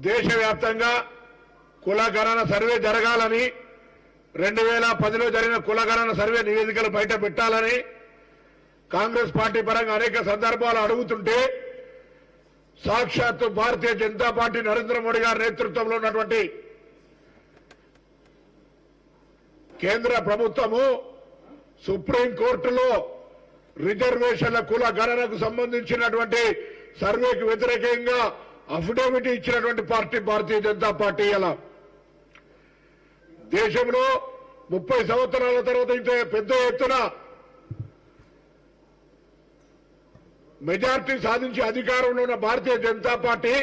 దేశవ్యాప్తంగా కులగణన సర్వే జరగాలని 2010లో జరిగిన కులగణన సర్వే నివేదికలు బయట పెట్టాలని కాంగ్రెస్ పార్టీ పరంగా అనేక సందర్భాలు అడుగుతుంటే సాక్షాత్తు భారతీయ జనతా పార్టీ నరేంద్ర మోడీ గారి నేతృత్వంలో ఉన్నటువంటి కేంద్ర ప్రభుత్వము సుప్రీంకోర్టులో రిజర్వేషన్ల కుల గణనకు సంబంధించినటువంటి సర్వేకు వ్యతిరేకంగా అఫిడవిట్ ఇచ్చినటువంటి పార్టీ భారతీయ జనతా పార్టీ. అలా దేశంలో 30 సంవత్సరాల తర్వాత ఇంత పెద్ద ఎత్తున మెజార్టీ సాధించి అధికారంలో ఉన్న భారతీయ జనతా పార్టీ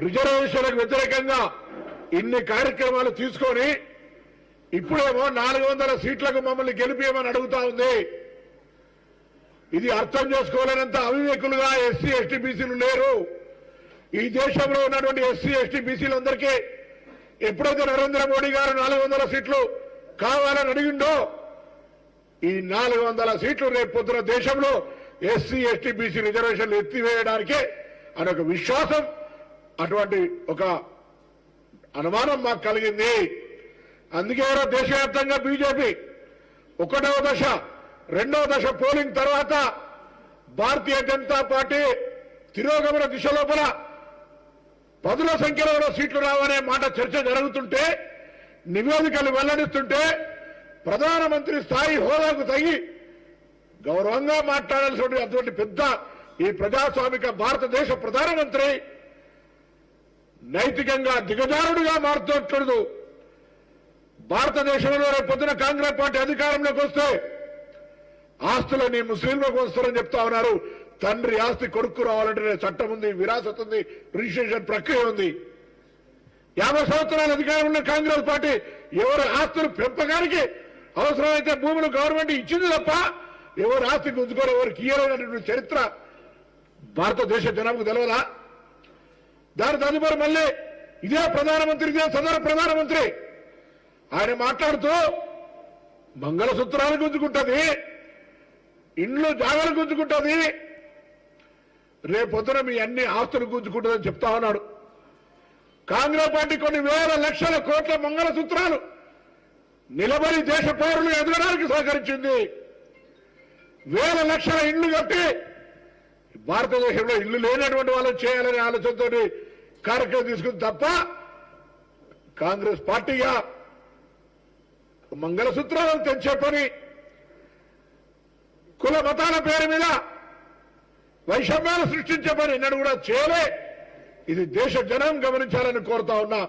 రిజర్వేషన్లకు వ్యతిరేకంగా ఇన్ని కార్యక్రమాలు తీసుకొని ఇప్పుడేమో 400 సీట్లకు మమ్మల్ని గెలిపేయమని అడుగుతా ఉంది. ఇది అర్థం చేసుకోలేనంత అవివేకులుగా ఎస్సీ ఎస్టీ బీసీలు లేరు. ఈ దేశంలో ఉన్నటువంటి ఎస్సీ ఎస్టీ బీసీలందరికీ ఎప్పుడైతే నరేంద్ర మోడీ గారు 400 సీట్లు కావాలని అడిగిండో ఈ 400 సీట్లు రేపు పొద్దున దేశంలో ఎస్సీ ఎస్టీ బీసీ రిజర్వేషన్లు ఎత్తివేయడానికే అని ఒక విశ్వాసం, అటువంటి ఒక అనుమానం మాకు కలిగింది. అందుకే దేశవ్యాప్తంగా బీజేపీ 1వ దశ 2వ దశ పోలింగ్ తర్వాత భారతీయ జనతా పార్టీ తిరోగమన దిశ లోపల 10ల సంఖ్యలో సీట్లు రావనే మాట చర్చ జరుగుతుంటే, నివేదికలు వెల్లడిస్తుంటే ప్రధానమంత్రి స్థాయి హోదాకు తగి గౌరవంగా మాట్లాడాల్సిన అటువంటి పెద్ద ఈ ప్రజాస్వామిక భారతదేశ ప్రధానమంత్రి నైతికంగా దిగజారుడుగా మారుతుండదు. భారతదేశంలో రేపు పొద్దున కాంగ్రెస్ పార్టీ అధికారంలోకి వస్తే ఆస్తులని ముస్లింలకు వస్తారని చెప్తా ఉన్నారు. తండ్రి ఆస్తి కొడుకు రావాలంటే చట్టం ఉంది, విరాసత్ ఉంది, రిజిస్ట్రేషన్ ప్రక్రియ ఉంది. 50 సంవత్సరాల అధికారం ఉన్న కాంగ్రెస్ పార్టీ ఎవరి ఆస్తులు పెంపకానికి అవసరమైతే భూములు గవర్నమెంట్ ఇచ్చింది తప్ప ఎవరు ఆస్తి గుంజుకోరు, ఎవరికి ఇయ్యలేనటువంటి చరిత్ర భారతదేశ జనానికి తెలియదా? దాని తదుపరి మళ్ళీ ఇదే ప్రధానమంత్రి, ఇదే సదరు ప్రధానమంత్రి ఆయన మాట్లాడుతూ మంగళసూత్రాలు గుంజుకుంటుంది, ఇండ్లు జాగాలు గుంజుకుంటుంది, రేపొద్దున మీ అన్ని ఆస్తులు గుంజుకుంటుందని చెప్తా ఉన్నాడు. కాంగ్రెస్ పార్టీ కొన్ని వేల లక్షల కోట్ల మంగళసూత్రాలు నిలబడి దేశ పౌరులు ఎదగడానికి సహకరించింది. వేల లక్షల ఇండ్లు కట్టి భారతదేశంలో ఇల్లు లేనటువంటి వాళ్ళని చేయాలనే ఆలోచనతో కార్యక్రమం తీసుకుంది తప్ప కాంగ్రెస్ పార్టీగా మంగళసూత్రాలను తెంచే పని, కుల మతాల పేరు మీద వైషమ్యాలు సృష్టించే పని ఎన్నడూ కూడా చేయలే. ఇది దేశ జనం గమనించాలని కోరుతా ఉన్నా.